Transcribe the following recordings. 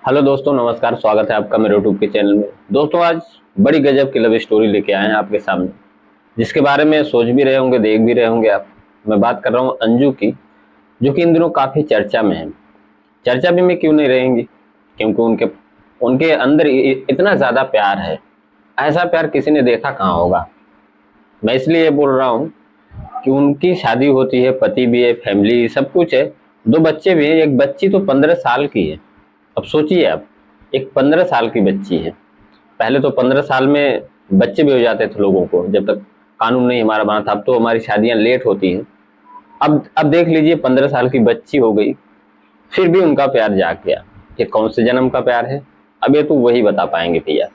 Hello दोस्तों, नमस्कार। स्वागत है आपका मेरे यूट्यूब के चैनल में। दोस्तों, आज बड़ी गजब की लव स्टोरी लेके आए हैं आपके सामने, जिसके बारे में सोच भी रहे होंगे, देख भी रहे होंगे आप। मैं बात कर रहा हूँ अंजू की, जो कि इन दिनों काफी चर्चा में है। चर्चा भी में क्यों नहीं रहेंगी, क्योंकि उनके उनके अंदर इतना ज्यादा प्यार है। ऐसा प्यार किसी ने देखा कहाँ होगा। मैं इसलिए ये बोल रहा हूँ कि उनकी शादी होती है, पति भी है, फैमिली सब कुछ है, दो बच्चे भी हैं। एक बच्ची तो 15 साल की है। अब सोचिए आप, एक 15 साल की बच्ची है। पहले तो 15 साल में बच्चे भी हो जाते थे लोगों को, जब तक कानून नहीं हमारा बना था। अब तो हमारी शादियां लेट होती हैं। अब देख लीजिए, 15 साल की बच्ची हो गई, फिर भी उनका प्यार जाग गया। ये कौन से जन्म का प्यार है, अब ये तो वही बता पाएंगे भैया।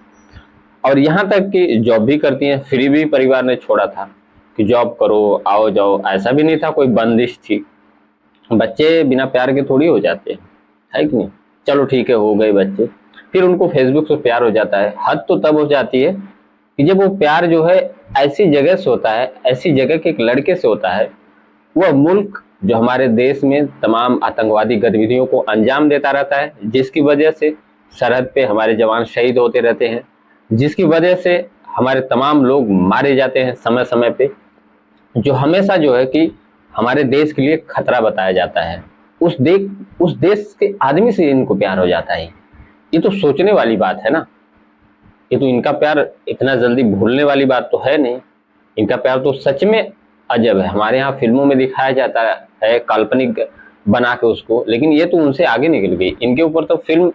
और यहाँ तक कि जॉब भी करती हैं, फिर भी परिवार ने छोड़ा था कि जॉब करो, आओ जाओ। ऐसा भी नहीं था कोई बंदिश थी। बच्चे बिना प्यार के थोड़ी हो जाते हैं, है कि नहीं। चलो ठीक है, हो गए बच्चे, फिर उनको फेसबुक से प्यार हो जाता है। हद तो तब हो जाती है कि जब वो प्यार जो है ऐसी जगह से होता है, ऐसी जगह के एक लड़के से होता है, वह मुल्क जो हमारे देश में तमाम आतंकवादी गतिविधियों को अंजाम देता रहता है, जिसकी वजह से सरहद पे हमारे जवान शहीद होते रहते हैं, जिसकी वजह से हमारे तमाम लोग मारे जाते हैं समय समय पे, जो हमेशा जो है कि हमारे देश के लिए खतरा बताया जाता है। उस देश के आदमी से इनको प्यार हो जाता है। ये तो सोचने वाली बात है ना। ये तो इनका प्यार इतना जल्दी भूलने वाली बात तो है नहीं। इनका प्यार तो सच में अजब है। हमारे यहाँ फिल्मों में दिखाया जाता है काल्पनिक बना के उसको, लेकिन ये तो उनसे आगे निकल गई। इनके ऊपर तो फिल्म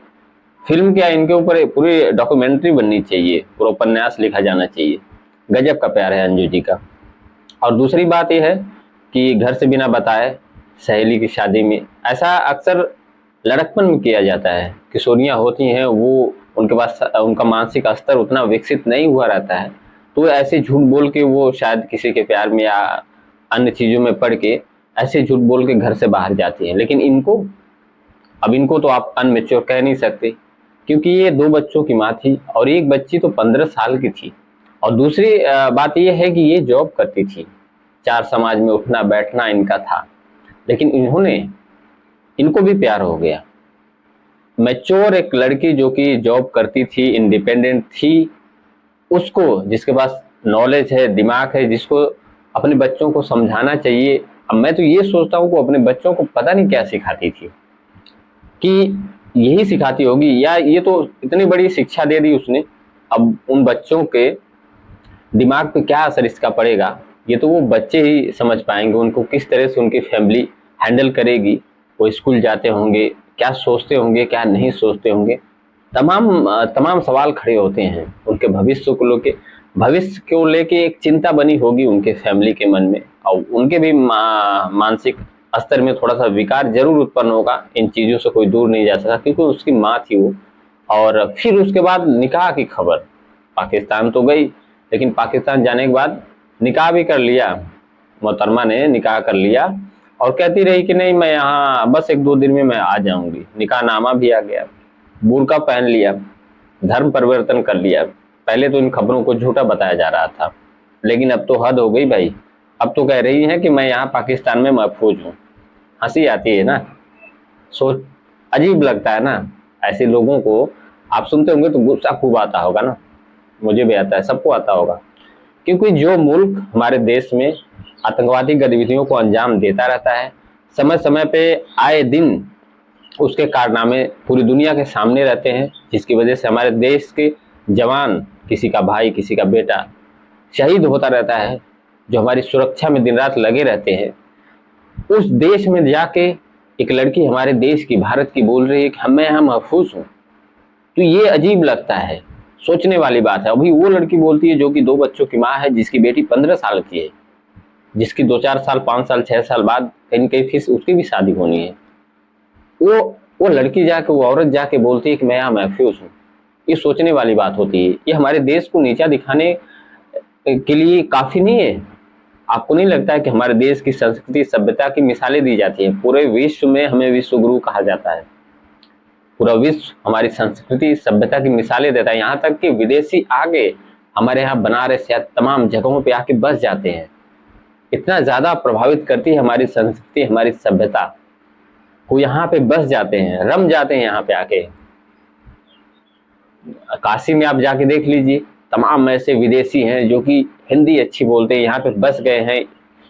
फिल्म क्या, इनके ऊपर पूरी डॉक्यूमेंट्री बननी चाहिए, पूरा उपन्यास लिखा जाना चाहिए। गजब का प्यार है अंजू जी का। और दूसरी बात यह है कि घर से बिना बताए सहेली की शादी में, ऐसा अक्सर लड़कपन में किया जाता है। किशोरियां होती हैं, वो उनके पास उनका मानसिक स्तर उतना विकसित नहीं हुआ रहता है, तो ऐसे झूठ बोल के वो शायद किसी के प्यार में या अन्य चीजों में पड़ के ऐसे झूठ बोल के घर से बाहर जाती हैं। लेकिन इनको तो आप अनमेच्योर कह नहीं सकते, क्योंकि ये दो बच्चों की माँ थी, और एक बच्ची तो 15 साल की थी। और दूसरी बात यह है कि ये जॉब करती थी, चार समाज में उठना बैठना इनका था। लेकिन इनको भी प्यार हो गया। मैच्योर एक लड़की जो कि जॉब करती थी, इंडिपेंडेंट थी, उसको, जिसके पास नॉलेज है, दिमाग है, जिसको अपने बच्चों को समझाना चाहिए। अब मैं तो ये सोचता हूँ कि अपने बच्चों को पता नहीं क्या सिखाती थी, कि यही सिखाती होगी, या ये तो इतनी बड़ी शिक्षा दे दी उसने। अब उन बच्चों के दिमाग पे क्या असर इसका पड़ेगा, ये तो वो बच्चे ही समझ पाएंगे। उनको किस तरह से उनकी फैमिली हैंडल करेगी, वो स्कूल जाते होंगे, क्या सोचते होंगे, क्या नहीं सोचते होंगे। तमाम सवाल खड़े होते हैं उनके भविष्य को लेके एक चिंता बनी होगी उनके फैमिली के मन में। और उनके भी मानसिक स्तर में थोड़ा सा विकार जरूर उत्पन्न होगा। इन चीजों से कोई दूर नहीं जा सका, क्योंकि उसकी माँ थी वो। और फिर उसके बाद निकाह की खबर, पाकिस्तान तो गई, लेकिन पाकिस्तान जाने के बाद निकाह भी कर लिया। मोहतरमा ने निकाह कर लिया, और कहती रही कि नहीं, मैं यहाँ बस एक दो दिन में मैं आ जाऊंगी। निकाह नामा भी आ गया, बुर्का पहन लिया, धर्म परिवर्तन कर लिया। पहले तो इन खबरों को झूठा बताया जा रहा था, लेकिन अब तो हद हो गई भाई। अब तो कह रही है कि मैं यहाँ पाकिस्तान में महफूज हूँ। हंसी आती है ना, सोच, अजीब लगता है ना ऐसे लोगों को। आप सुनते होंगे तो गुस्सा खूब आता होगा ना, मुझे भी आता है, सबको आता होगा। क्योंकि जो मुल्क हमारे देश में आतंकवादी गतिविधियों को अंजाम देता रहता है, समय समय पे आए दिन उसके कारनामे पूरी दुनिया के सामने रहते हैं, जिसकी वजह से हमारे देश के जवान, किसी का भाई किसी का बेटा शहीद होता रहता है, जो हमारी सुरक्षा में दिन रात लगे रहते हैं। उस देश में जाके एक लड़की हमारे देश की, भारत की, बोल रही है कि मैं यहाँ महफूज हूँ, तो ये अजीब लगता है, सोचने वाली बात है। अभी वो लड़की बोलती है जो कि दो बच्चों की माँ है, जिसकी बेटी 15 साल की है, जिसकी 2-4 साल, 5 साल, 6 साल बाद कहीं न कहीं फिर उसकी भी शादी होनी है। वो वो लड़की जाके, वो औरत जाके बोलती है कि मैं यहाँ महफूज हूँ। ये सोचने वाली बात होती है। ये हमारे देश को नीचा दिखाने के लिए काफी नहीं है। आपको नहीं लगता है कि हमारे देश की संस्कृति सभ्यता की मिसालें दी जाती हैं? पूरे विश्व में हमें विश्व गुरु कहा जाता है। पूरा विश्व हमारी संस्कृति सभ्यता की मिसालें देता है। यहाँ तक कि विदेशी आगे हमारे यहाँ बनारस या तमाम जगहों पे आके बस जाते हैं। इतना ज्यादा प्रभावित करती है हमारी संस्कृति, हमारी सभ्यता, वो यहाँ पे बस जाते हैं, रम जाते हैं यहाँ पे आके। काशी में आप जाके देख लीजिए, तमाम ऐसे विदेशी हैं जो कि हिंदी अच्छी बोलते हैं, यहाँ पे बस गए हैं,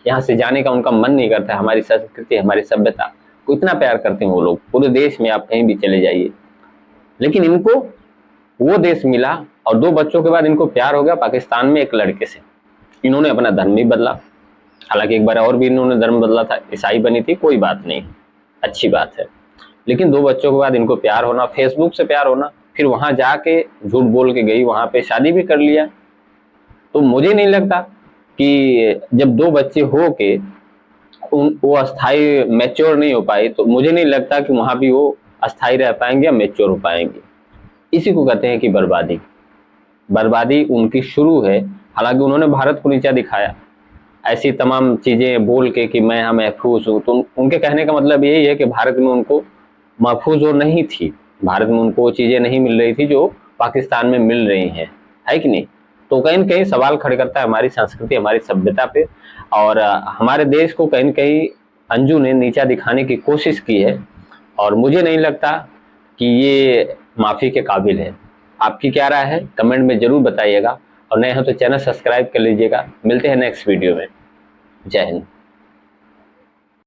यहाँ से जाने का उनका मन नहीं करता। हमारी संस्कृति, हमारी सभ्यता को इतना प्यार करते हैं वो लोग। पूरे देश में आप कहीं भी चले जाइए, लेकिन इनको वो देश मिला और 2 बच्चों के बाद इनको प्यार हो गया पाकिस्तान में एक लड़के से। इन्होंने अपना धर्म भी बदला, हालांकि एक बार और भी इन्होंने धर्म बदला था, ईसाई बनी थी, कोई बात नहीं, अच्छी बात है। लेकिन 2 बच्चों के बाद इनको प्यार होना, फेसबुक से प्यार होना, फिर वहां जाके झूठ बोल के गई, वहां पे शादी भी कर लिया। तो मुझे नहीं लगता कि जब 2 बच्चे हो के वो अस्थाई मैच्योर नहीं हो पाए, तो मुझे नहीं लगता कि वहां भी वो अस्थाई रह पाएंगे या मैच्योर हो पाएंगे। इसी को कहते हैं कि बर्बादी। बर्बादी उनकी शुरू है। हालांकि उन्होंने भारत को नीचा दिखाया ऐसी तमाम चीजें बोल के कि मैं यहाँ महफूज हूँ, तो उनके कहने का मतलब यही है कि भारत में उनको महफूज और नहीं थी, भारत में उनको वो चीजें नहीं मिल रही थी जो पाकिस्तान में मिल रही हैं, है कि नहीं। तो कहीं न कहीं सवाल खड़े करता है हमारी संस्कृति, हमारी सभ्यता पे, और हमारे देश को कहीं न कहीं अंजू ने नीचा दिखाने की कोशिश की है, और मुझे नहीं लगता कि ये माफी के काबिल है। आपकी क्या राय है कमेंट में जरूर बताइएगा, और नए हो तो चैनल सब्सक्राइब कर लीजिएगा। मिलते हैं नेक्स्ट वीडियो में। जय हिंद।